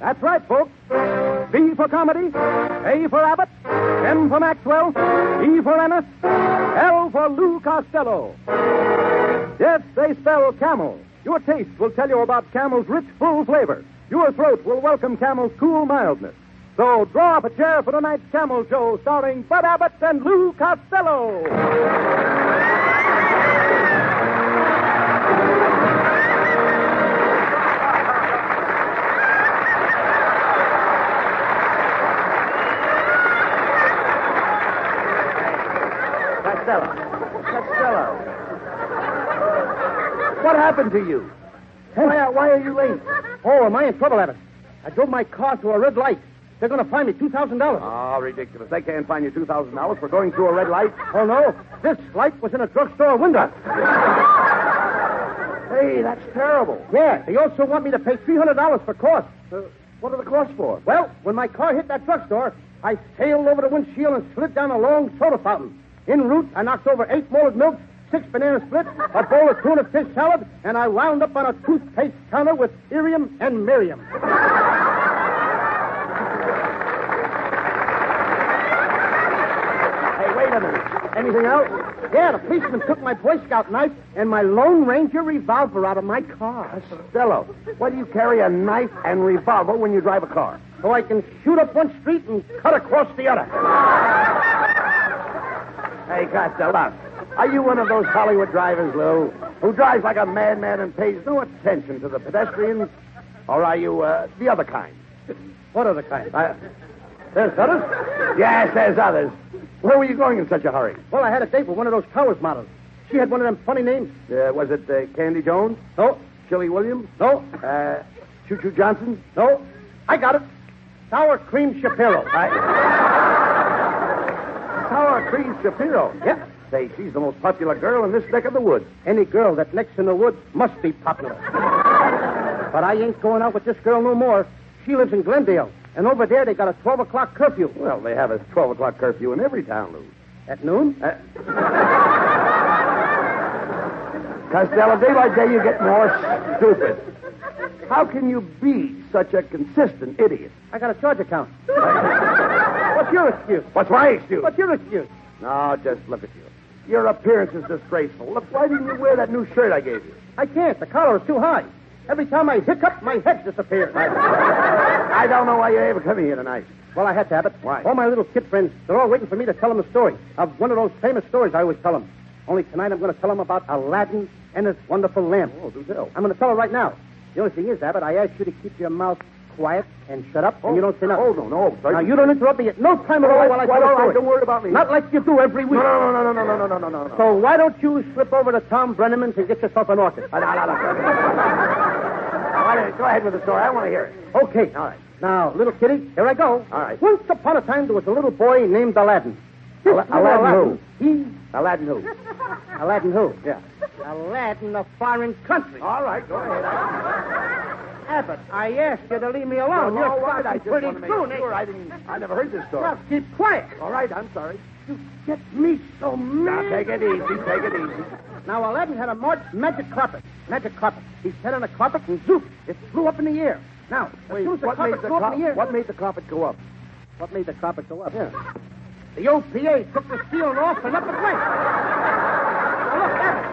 That's right, folks. B for comedy, A for Abbott, M for Maxwell, E for Ennis, L for Lou Costello. Yes, they spell camel. Your taste will tell you about camel's rich, full flavor. Your throat will welcome camel's cool mildness. So draw up a chair for tonight's Camel Show starring Bud Abbott and Lou Costello. Costello. What happened to you? Why are you late? Oh, am I in trouble, Abbott? I drove my car to a red light. They're going to fine me $2,000. Oh, ridiculous. They can't fine you $2,000 for going through a red light. Oh, no. This light was in a drugstore window. Hey, that's terrible. Yeah, they also want me to pay $300 for costs. What are the costs for? Well, when my car hit that drugstore, I sailed over the windshield and slid down a long soda fountain. En route, I knocked over 8 malted milks, 6 banana splits, a bowl of tuna fish salad, and I wound up on a toothpaste counter with Irium and Miriam. Hey, wait a minute. Anything else? Yeah, the policeman took my Boy Scout knife and my Lone Ranger revolver out of my car. Costello, why do you carry a knife and revolver when you drive a car? So I can shoot up one street and cut across the other. Hey, Costello, are you one of those Hollywood drivers, Lou, who drives like a madman and pays no attention to the pedestrians? Or are you the other kind? What other kind? There's others? Yes, there's others. Where were you going in such a hurry? Well, I had a date with one of those Towers models. She had one of them funny names. Was it Candy Jones? No. Chili Williams? No. Choo Choo Johnson? No. I got it. Sour Cream Shapiro. Sour Cream Shapiro? Yep. Say, she's the most popular girl in this neck of the woods. Any girl that next in the woods must be popular. But I ain't going out with this girl no more. She lives in Glendale. And over there, they got a 12 o'clock curfew. Well, they have a 12 o'clock curfew in every town, Lou. At noon? Costello, day by day you get more stupid. How can you be such a consistent idiot? I got a charge account. What's your excuse? What's my excuse? What's your excuse? No, just look at you. Your appearance is disgraceful. Look, why didn't you wear that new shirt I gave you? I can't. The collar is too high. Every time I hiccup, my head disappears. I don't know why you ever come here tonight. Well, I had to have it. Why? All my little kid friends, they're all waiting for me to tell them a story of one of those famous stories I always tell them. Only tonight I'm going to tell them about Aladdin and his wonderful lamp. Oh, do tell. I'm going to tell her right now. The only thing is, Abbott, I ask you to keep your mouth quiet and shut up, and you don't say nothing. Oh, no. Now, you don't interrupt me at no time at all while I tell the story. Don't worry about me. Not like you do every week. No. So why don't you slip over to Tom Brenneman's and get yourself an orchid? Go ahead with the story. I want to hear it. Okay. All right. Now, little kitty, here I go. All right. Once upon a time, there was a little boy named Aladdin. Aladdin who? Aladdin who? Aladdin who? Yeah. Aladdin of foreign country. All right, go ahead. Abbott, I asked you to leave me alone. You're all right. I just pretty want to make soon. sure. I never heard this story. Now, keep quiet. All right, I'm sorry. You get me so mad. Now, take it easy. Now, Aladdin had a magic carpet. He sat on a carpet and zoop, it flew up in the air. Now, as soon as the carpet flew up in the air... What made the carpet go up? What made the carpet go up? Yeah. The OPA took the ceiling off and up it went. Now, look, Abbott.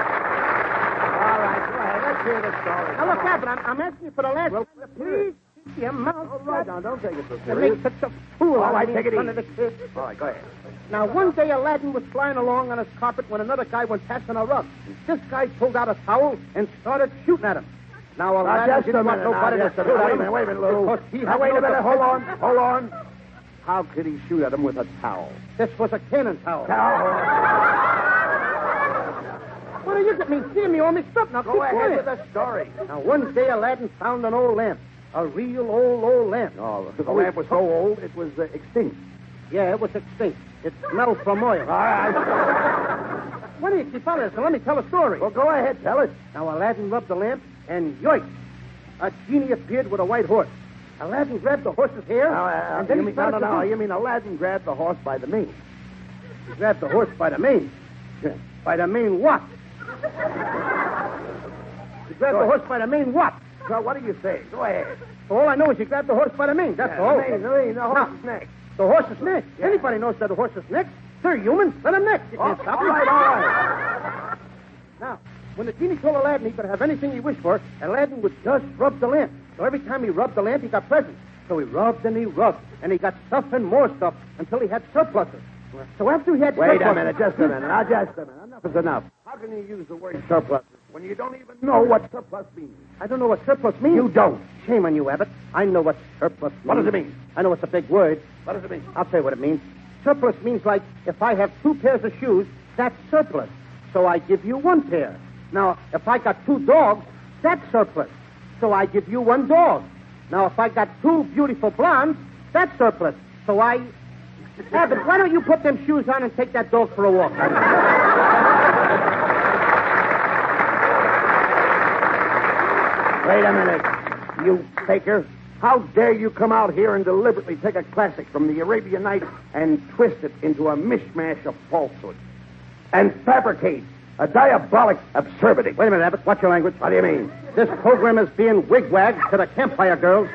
All right, go ahead. Let's hear the story. Now, look, Abbott, I'm asking you for the last time to please keep your mouth All right, now, don't take it so and serious. make such a fool All right, out of me take it in front of easy. the kids. All right, go ahead. Now, one day Aladdin was flying along on his carpet when another guy went passing a rug. This guy pulled out a towel and started shooting at him. Now, Aladdin didn't want nobody to shoot at him. Wait a minute, Lou. because he Now, had wait no a minute. defense. Hold on. How could he shoot at him with a towel? This was a cannon towel. What do you get me? See me all mixed up now. Go keep ahead quiet. with the story. Now, one day Aladdin found an old lamp. A real old lamp. Oh, the lamp was so old, it was extinct. Yeah, it was extinct. It smelled from oil. All right. Why do you keep on this? Now, let me tell a story. Well, go ahead. Tell it. Now, Aladdin rubbed the lamp, and yoink, a genie appeared with a white horse. Aladdin grabbed the horse's hair, and then he started to do- You mean Aladdin grabbed the horse by the mane? He grabbed the horse by the mane. By the mane what? He grabbed the horse by the mane what? Well, what do you say? Go ahead. All I know is you grabbed the horse by the mane. That's all. The horse's neck. The horse's neck. Yeah. Anybody knows that the horse's neck. They're human. Let them neck. You can't stop all them. right. Now, when the genie told Aladdin he could have anything he wished for, Aladdin would just rub the lamp. So every time he rubbed the lamp, he got presents. So he rubbed and he rubbed, and he got stuff and more stuff until he had surpluses. So after he had Wait surpluses... a minute, just a minute. Now, just a minute. Enough is enough. How can you use the word surplus when you don't even know what surplus means? I don't know what surplus means. You don't. Shame on you, Abbott. I know what surplus means. What does it mean? I know it's a big word. What does it mean? I'll tell you what it means. Surplus means like if I have 2 pairs of shoes, that's surplus. So I give you 1 pair. Now, if I got 2 dogs, that's surplus. So I give you 1 dog. Now, if I got 2 beautiful blondes, that's surplus. So I... Abbott, why don't you put them shoes on and take that dog for a walk? Wait a minute, you faker. How dare you come out here and deliberately take a classic from the Arabian Nights and twist it into a mishmash of falsehood and fabricate a diabolic absurdity? Wait a minute, Abbott. Watch your language. What do you mean? This program is being wigwagged to the campfire girls.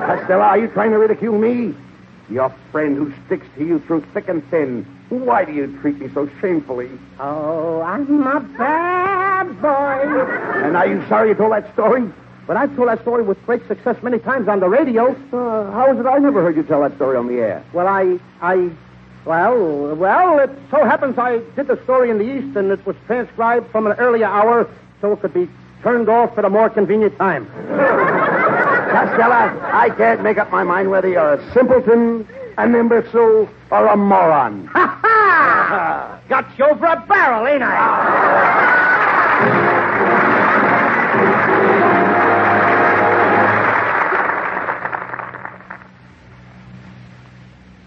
Costello, are you trying to ridicule me? Your friend who sticks to you through thick and thin. Why do you treat me so shamefully? Oh, I'm a bad boy. And are you sorry you told that story? But I've told that story with great success many times on the radio. How is it I never heard you tell that story on the air? Well, well, it so happens I did the story in the East, and it was transcribed from an earlier hour so it could be turned off at a more convenient time. Costello, I can't make up my mind whether you're a simpleton, an imbecile, or a moron. Ha ha! Got you over a barrel, ain't I?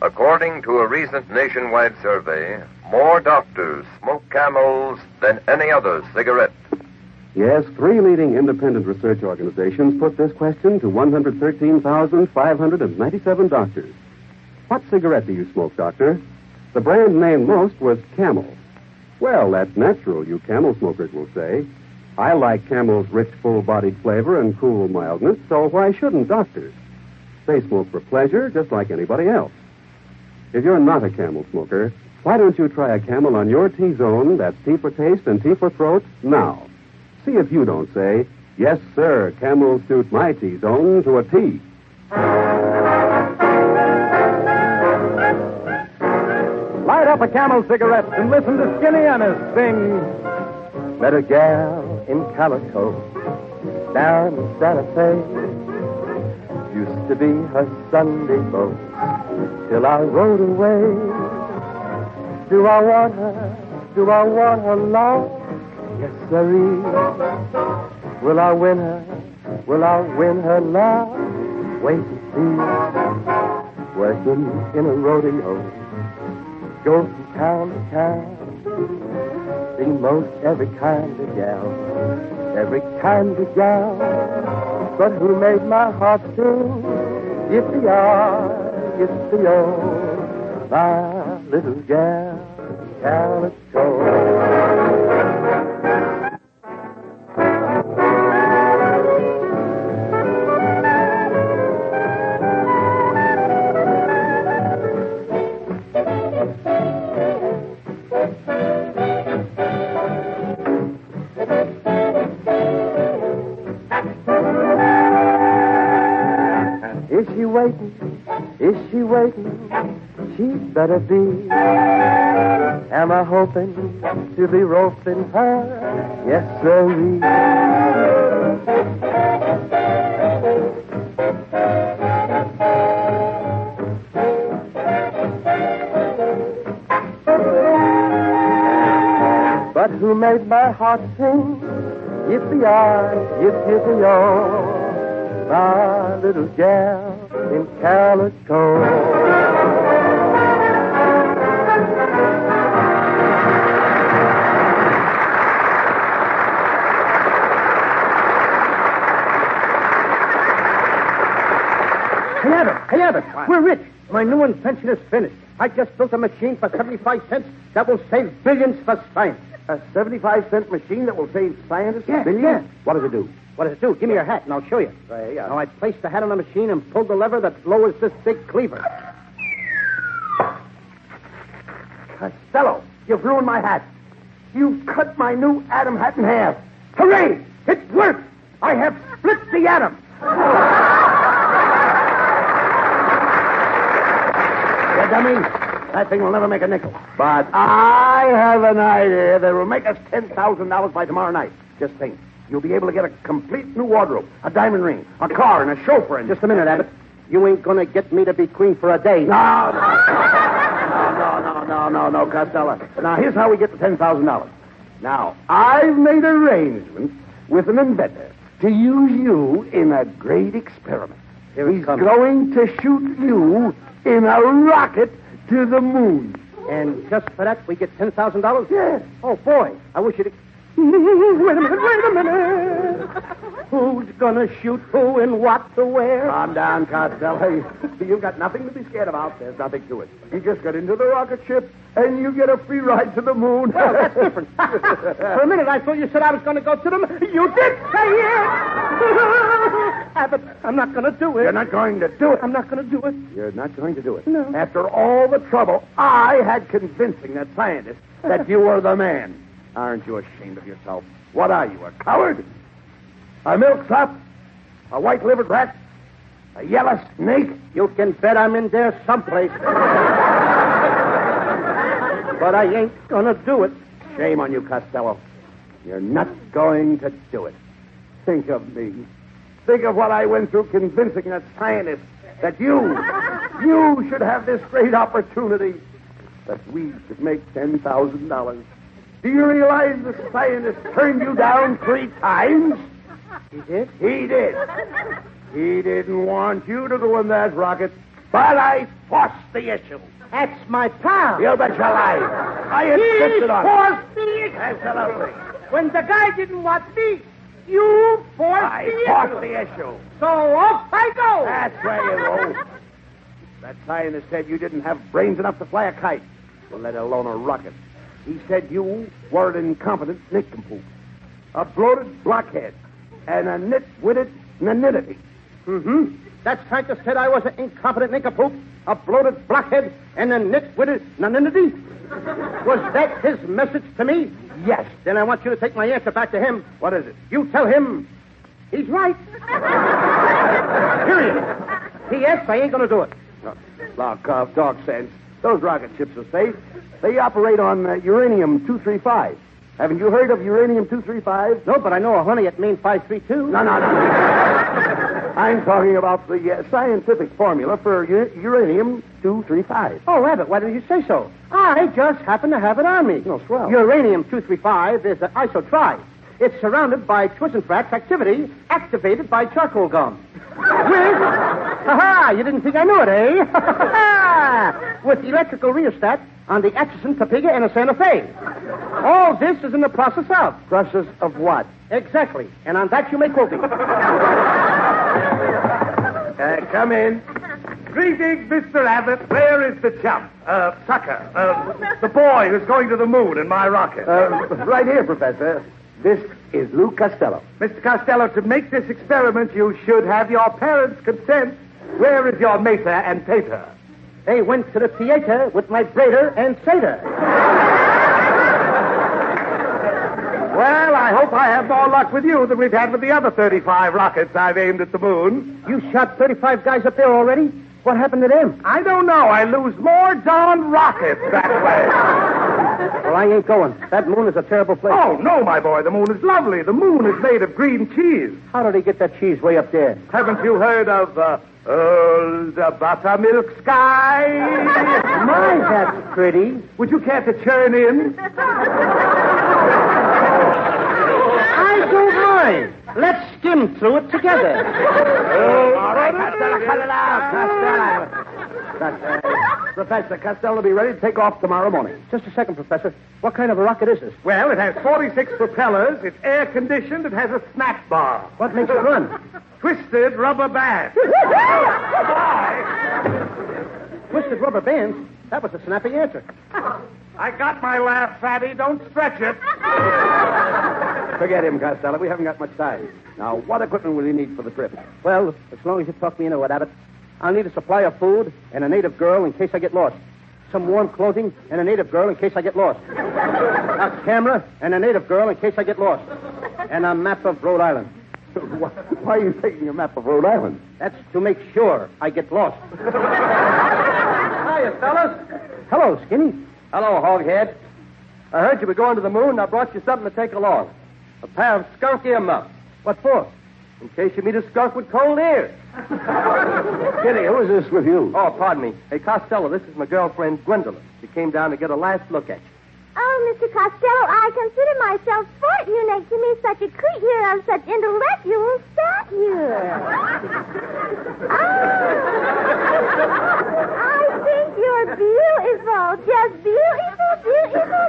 According to a recent nationwide survey, more doctors smoke Camels than any other cigarette. Yes, 3 leading independent research organizations put this question to 113,597 doctors. What cigarette do you smoke, doctor? The brand named most was Camel. Well, that's natural, you Camel smokers will say. I like Camel's rich, full-bodied flavor and cool mildness, so why shouldn't doctors? They smoke for pleasure, just like anybody else. If you're not a Camel smoker, why don't you try a Camel on your T-zone, that's T for taste and T for throat, now? See if you don't say, yes, sir, Camels suit my T-zone to a T. Light up a Camel cigarette and listen to Skinny Ennis sing. Met a gal in calico down in Santa Fe. Used to be her Sunday boat till I rode away. Do I want her? Do I want her long? Yes, sirree. Will I win her? Will I win her now? Wait and see. Working in a rodeo, go from town to town. See most every kind of gal, every kind of gal. But who made my heart sing? Yippee-yah, yippee-oh, my little gal, Calico. Is she waiting? Is she waiting? She'd better be. Am I hoping to be roping her? Yes, sirree. But who made my heart sing? Yippee-yah, yippee-yah, my little gal in Calico. Hey, Abbott, we're rich. My new invention is finished. I just built a machine for 75 cents that will save billions for science. A 75-cent machine that will save scientists billions? Yeah. What does it do? What does it do? Give me your hat, and I'll show you. Now, I place the hat on the machine and pull the lever that lowers this big cleaver. Costello, you've ruined my hat. You've cut my new atom hat in half. Hooray! It worked! I have split the atom. You dummy. That thing will never make a nickel. But I have an idea that will make us $10,000 by tomorrow night. Just think. You'll be able to get a complete new wardrobe, a diamond ring, a car, and a chauffeur. And Just a minute, Abbott. You ain't gonna get me to be queen for a day. No, Costello. Now, here's how we get the $10,000. Now, I've made arrangements with an inventor to use you in a great experiment. He's going to shoot you in a rocket to the moon. And just for that, we get $10,000? Yes. Oh, boy. I wish you'd... Wait a minute. Who's gonna shoot who and what to where? Calm down, Costello. You've got nothing to be scared about. There's nothing to it. You just get into the rocket ship, and you get a free ride to the moon. Well, that's different. For a minute, I thought you said I was going to go to the moon. You did say it! Abbott, I'm not going to do it. You're not going to do it. I'm not going to do it. You're not going to do it. No. After all the trouble I had convincing that scientist that you were the man. Aren't you ashamed of yourself? What are you, a coward? A milksop? A white-livered rat? A yellow snake? You can bet I'm in there someplace. But I ain't going to do it. Shame on you, Costello. You're not going to do it. Think of me. Think of what I went through convincing a scientist that you should have this great opportunity, that we should make $10,000. Do you realize the scientist turned you down 3 times? He did? He did. He didn't want you to go in that rocket, but I forced the issue. That's my pal. You bet your life. I insisted on it. Forced the issue. Absolutely. When the guy didn't want me, you forced I the forced issue. the issue. So off I go. That's where you go. That scientist said you didn't have brains enough to fly a kite, let alone a rocket. He said you were an incompetent nincompoop, a bloated blockhead, and a nitwitted nanity. Mm-hmm. That scientist said I was an incompetent nincompoop, a bloated blockhead, and a nitwitted nanity. Was that his message to me? Yes. Then I want you to take my answer back to him. What is it? You tell him he's right. Period. P.S. I ain't going to do it. Look, dog sense. Those rocket ships are safe. They operate on uranium-235. Haven't you heard of uranium-235? No, but I know a honey at Main 532. No. I'm talking about the scientific formula for uranium-235. Oh, Abbott, why didn't you say so? I just happen to have it on me. Oh, swell. Uranium-235 is an isotri. It's surrounded by Twissenfrat's activity, activated by charcoal gum. Ha-ha! You didn't think I knew it, eh? With electrical rheostat on the Atchison, Topeka, and a Santa Fe. All this is in the process of. Process of what? Exactly. And on that you may quote me. Come in. Greetings, Mr. Abbott. Where is the chump? Sucker. The boy who's going to the moon in my rocket. Right here, Professor. This is Lou Costello. Mr. Costello, to make this experiment, you should have your parents' consent. Where is your mater and pater? They went to the theater with my braider and satyr. Well, I hope I have more luck with you than we've had with the other 35 rockets I've aimed at the moon. You shot 35 guys up there already? What happened to them? I don't know. I lose more darn rockets that way. Well, I ain't going. That moon is a terrible place. Oh, no, my boy. The moon is lovely. The moon is made of green cheese. How did he get that cheese way up there? Haven't you heard of the buttermilk sky? My, that's pretty. Would you care to churn in? I don't mind. Let's skim through it together. All right, Costello, cut it out. Costello. Professor Costello will be ready to take off tomorrow morning. Just a second, Professor. What kind of a rocket is this? Well, it has 46 propellers. It's air-conditioned. It has a snack bar. What makes it run? Twisted rubber band. Twisted rubber bands? That was a snappy answer. I got my laugh, Fatty. Don't stretch it. Forget him, Costello. We haven't got much time. Now, what equipment will you need for the trip? Well, as long as you talk me into it, Abbott, I'll need a supply of food and a native girl in case I get lost. Some warm clothing and a native girl in case I get lost. A camera and a native girl in case I get lost. And a map of Rhode Island. Why are you taking a map of Rhode Island? That's to make sure I get lost. Hiya, fellas. Hello, Skinny. Hello, Hoghead. I heard you were going to the moon, and I brought you something to take along. A pair of skunk ear muffs. What for? In case you meet a skunk with cold ears. Kitty, who is this with you? Oh, pardon me. Hey, Costello, this is my girlfriend, Gwendolyn. She came down to get a last look at you. Oh, Mr. Costello, I consider myself fortunate to meet such a creature of such intellectual stature. I think you're beautiful. Just beautiful, beautiful,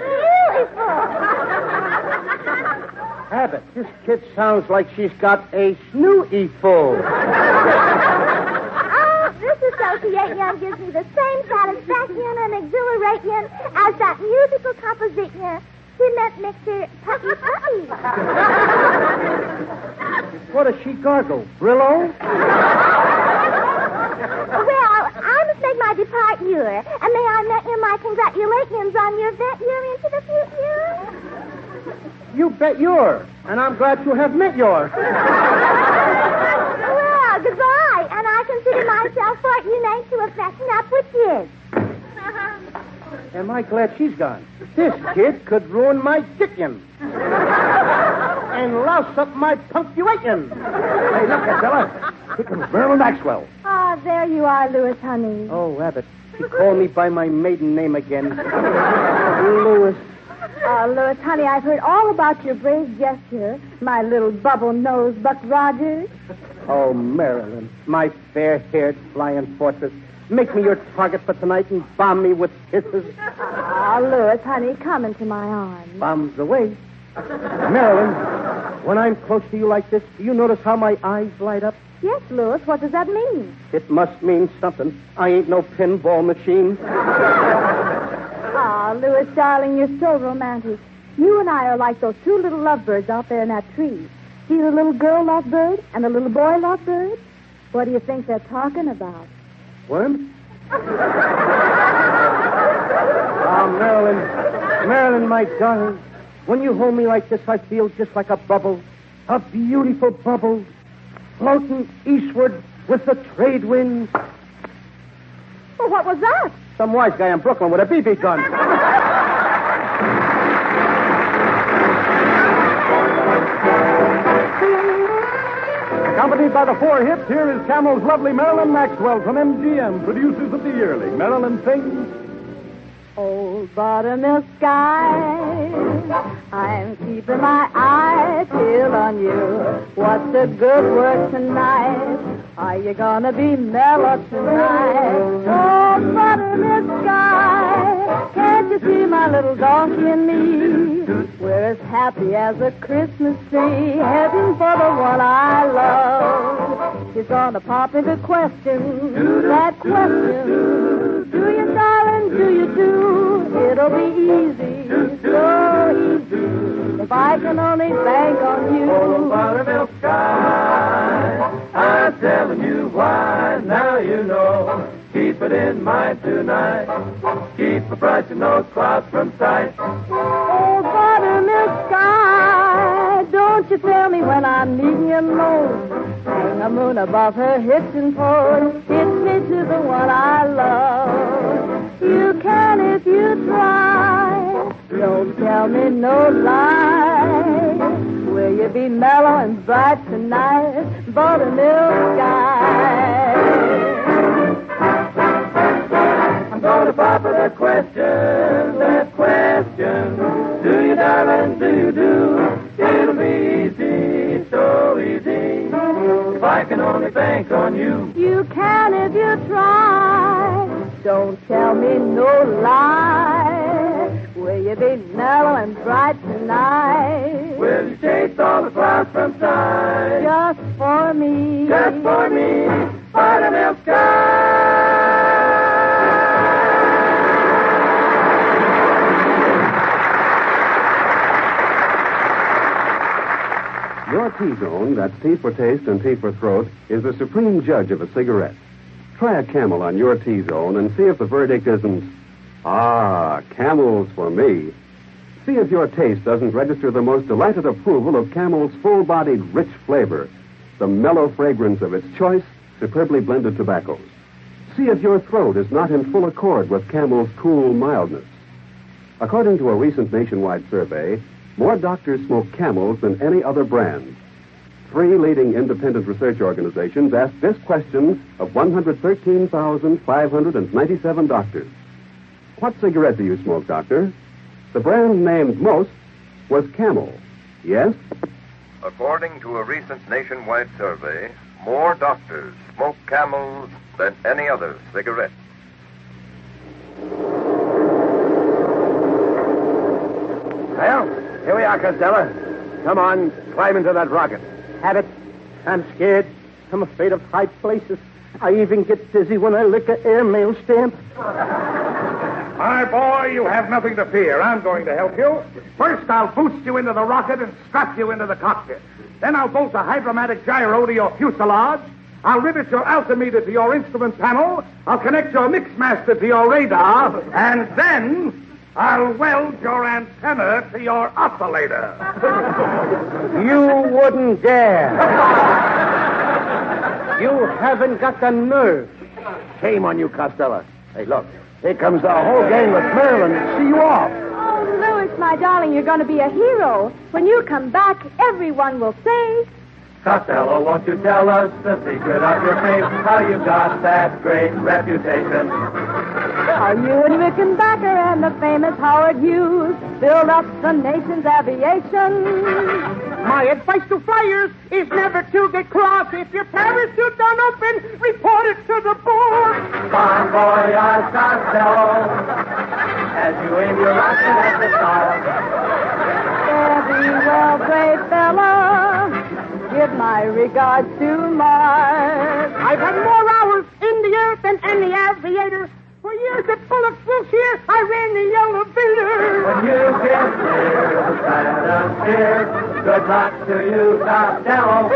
beautiful. Abbott, this kid sounds like she's got a snooty full. This association gives me the same satisfaction and exhilaration as that musical composition, cement mixer, puppy puppy. What does she gargle? Brillo? Well, I must make my departure, and may I make you my congratulations on your venture into the future? You bet you're, and I'm glad to have met yours. Well, goodbye, and I consider myself fortunate to have met up with you. Am I glad she's gone? This kid could ruin my dickin. And louse up my punctuation. Hey, look, Costello. Here comes Marilyn Maxwell. Ah, there you are, Louis, honey. Oh, Abbott, she called me by my maiden name again. Louis. Oh, Louis, honey, I've heard all about your brave gesture, my little bubble-nosed Buck Rogers. Oh, Marilyn, my fair-haired flying fortress. Make me your target for tonight and bomb me with kisses. Oh, Louis, honey, come into my arms. Bombs away. Marilyn, when I'm close to you like this, do you notice how my eyes light up? Yes, Louis, what does that mean? It must mean something. I ain't no pinball machine. Ah, Louis, darling, you're so romantic. You and I are like those two little lovebirds out there in that tree. See the little girl lovebird and the little boy lovebird? What do you think they're talking about? Worms? Oh, Marilyn, my darling, when you hold me like this, I feel just like a bubble, a beautiful bubble, floating eastward with the trade wind. Well, what was that? Some wise guy in Brooklyn with a BB gun. Accompanied by the four hits, here is Camel's lovely Marilyn Maxwell from MGM, producers of the yearling. Marilyn sings... Old buttermilk sky, I'm keeping my eye still on you. What's the good work tonight? Are you gonna be mellow tonight? Oh, buttermilk sky, can't you see my little donkey and me? We're as happy as a Christmas tree, heading for the one I love. She's gonna pop into question, that question. Do you, darling, do you do? It'll be easy, so easy, if I can only bank on you. Oh, buttermilk sky, I'm telling you why, now you know. Keep it in mind tonight, keep a bright and no clouds from sight. Oh, buttermilk sky, don't you tell me when I'm needing you most. Hang the moon above her hips and toes, hit me to the one I love. You can if you try. Don't tell me no lie. Will you be mellow and bright tonight, buttermilk sky? I'm gonna pop her that question. Do you, darling, do you do? It'll be easy, so easy, if I can only bank on you. You can if you try. Don't tell me no lie. Will you be mellow and bright tonight? Will you chase all the clouds from sight? Just for me. Just for me, buttermilk sky. Your T-zone, that's T for taste and T for throat, is the supreme judge of a cigarette. Try a Camel on your T-zone and see if the verdict isn't, Camel's for me. See if your taste doesn't register the most delighted approval of Camel's full-bodied, rich flavor, the mellow fragrance of its choice, superbly blended tobaccos. See if your throat is not in full accord with Camel's cool mildness. According to a recent nationwide survey, more doctors smoke Camels than any other brand. 3 leading independent research organizations asked this question of 113,597 doctors. What cigarette do you smoke, doctor? The brand named most was Camel. Yes? According to a recent nationwide survey, more doctors smoke Camels than any other cigarette. Well, here we are, Costello. Come on, climb into that rocket. Abbott, I'm scared. I'm afraid of high places. I even get dizzy when I lick an airmail stamp. My boy, you have nothing to fear. I'm going to help you. First, I'll boost you into the rocket and strap you into the cockpit. Then I'll bolt a hydromatic gyro to your fuselage. I'll rivet your altimeter to your instrument panel. I'll connect your mixmaster to your radar. And then I'll weld your antenna to your oscillator. You wouldn't dare. You haven't got the nerve. Shame on you, Costello. Hey, look. Here comes the whole gang with Maryland to see you off. Oh, Louis, my darling, you're going to be a hero. When you come back, everyone will say... Costello, won't you tell us the secret of your fame? How you got that great reputation? How you and Rickenbacker and the famous Howard Hughes build up the nation's aviation. My advice to flyers is never to get cross. If your parachute don't open, report it to the board. Bon voyage, Costello, as you aim your rocket at the stars. Every well, great fella, give my regards to Mars. I've had more hours in the earth than any aviator. For years at Bullock Swoosh here, I ran the elevator. When you get there, Santa cheer. Good luck to you, Costello.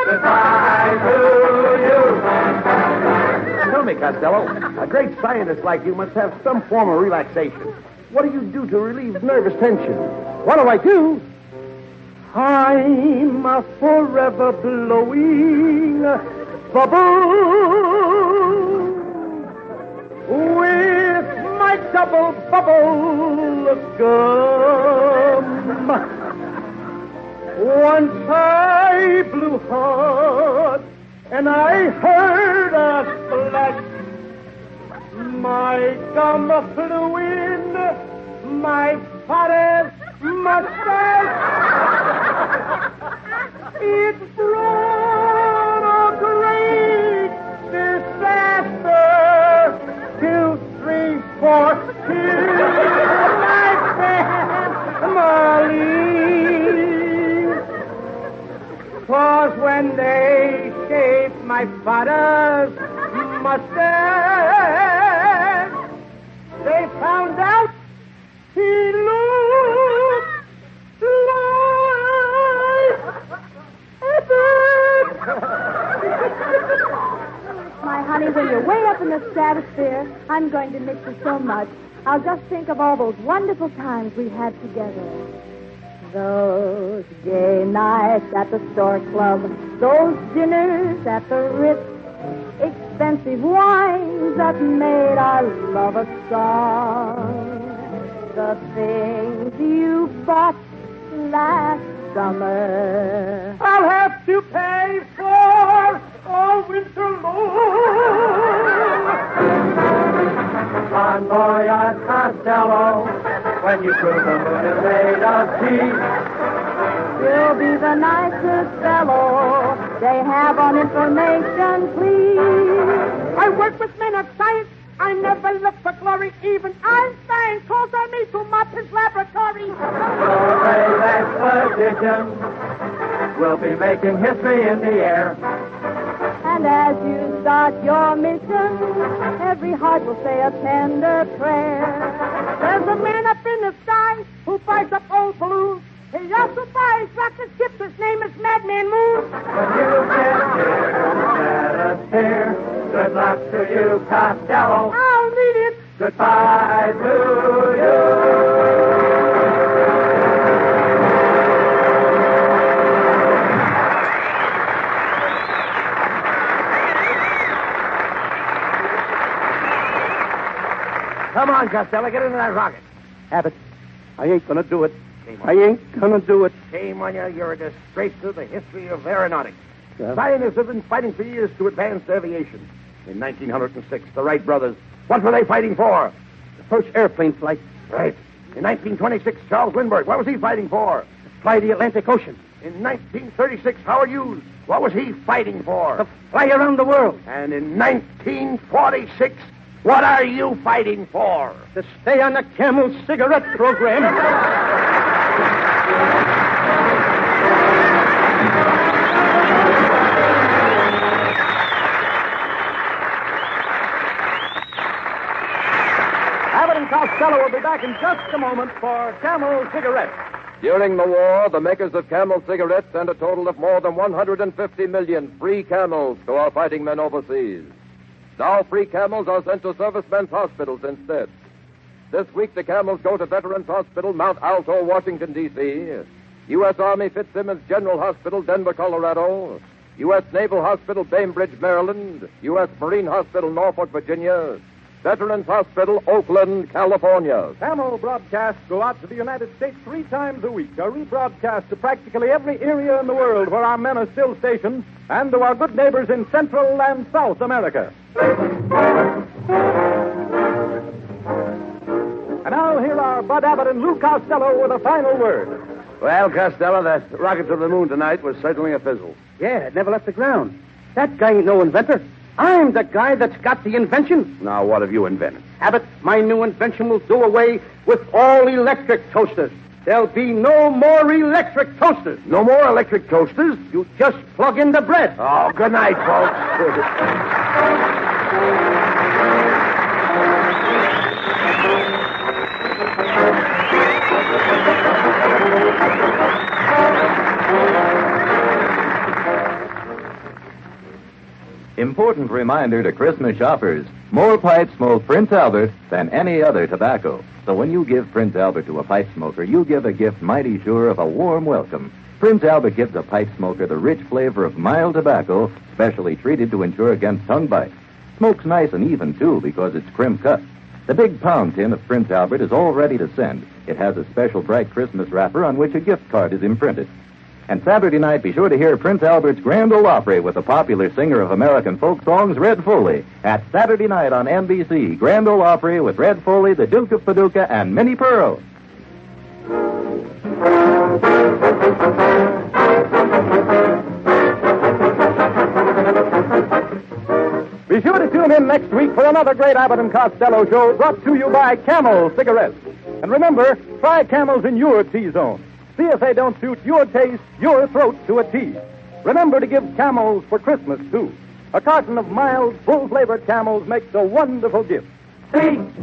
Goodbye to you. Tell me, Costello, a great scientist like you must have some form of relaxation. What do you do to relieve nervous tension? What do I do? I'm a forever blowing bubble with my double bubble gum. Once I blew hard and I heard a splash. My gum flew in my father's mustache. It brought a great disaster. 2, 3, 4, kill my family. 'Twas when they shaved my father's mustache, they found out he looked like My honey, when you're way up in the stratosphere, I'm going to miss you so much. I'll just think of all those wonderful times we had together. Those gay nights at the Stork Club, those dinners at the Ritz, expensive wines that made our love a song. The things you bought last summer, I'll have to pay for all winter long. Bon voyage, Costello, when you prove the moon is made of tea. you'll be the nicest fellow they have on information, please. I work with men of science. I never look for glory. Even Einstein calls on me to mop his laboratory. Solar's expedition will be making history in the air. And as you start your mission, every heart will say a tender prayer. There's a man up in the sky who buys up old balloons. He also fires rocket ships. His name is Madman Moon. When you get here, let us hear. Good luck to you, Costello. I'll need it. Goodbye to you. Come on, Costello, get into that rocket. Abbott, I ain't gonna do it. I ain't gonna do it. Shame on you. You're a disgrace to the history of aeronautics. Yeah. Scientists have been fighting for years to advance aviation. In 1906, the Wright brothers, what were they fighting for? The first airplane flight. Right. In 1926, Charles Lindbergh, what was he fighting for? Fly the Atlantic Ocean. In 1936, Howard Hughes, what was he fighting for? To fly around the world. And in 1946, what are you fighting for? To stay on the Camel cigarette program. Abbott and Costello will be back in just a moment for Camel Cigarettes. During the war, the makers of Camel cigarettes sent a total of more than 150 million free Camels to our fighting men overseas. Now free Camels are sent to servicemen's hospitals instead. This week, the Camels go to Veterans Hospital, Mount Alto, Washington, D.C., U.S. Army Fitzsimmons General Hospital, Denver, Colorado, U.S. Naval Hospital, Bainbridge, Maryland, U.S. Marine Hospital, Norfolk, Virginia, Veterans Hospital, Oakland, California. Camel broadcasts go out to the United States 3 times a week, are rebroadcast to practically every area in the world where our men are still stationed, and to our good neighbors in Central and South America. And now here are Bud Abbott and Lou Costello with a final word. Well, Costello, that rocket to the moon tonight was certainly a fizzle. Yeah, it never left the ground. That guy ain't no inventor. I'm the guy that's got the invention. Now, what have you invented? Abbott, my new invention will do away with all electric toasters. There'll be no more electric toasters. No more electric toasters? You just plug in the bread. Oh, good night, folks. Important reminder to Christmas shoppers. More pipes smoke Prince Albert than any other tobacco. So when you give Prince Albert to a pipe smoker, you give a gift mighty sure of a warm welcome. Prince Albert gives a pipe smoker the rich flavor of mild tobacco, specially treated to ensure against tongue bites. Smokes nice and even, too, because it's crimp cut. The big pound tin of Prince Albert is all ready to send. It has a special bright Christmas wrapper on which a gift card is imprinted. And Saturday night, be sure to hear Prince Albert's Grand Ole Opry with the popular singer of American folk songs, Red Foley. At Saturday night on NBC, Grand Ole Opry with Red Foley, the Duke of Paducah, and Minnie Pearl. Be sure to tune in next week for another great Abbott and Costello show brought to you by Camel Cigarettes. And remember, try Camels in your T-zone. See if they don't suit your taste, your throat to a T. Remember to give Camels for Christmas, too. A carton of mild, full-flavored Camels makes a wonderful gift. C-A-M-E-L-S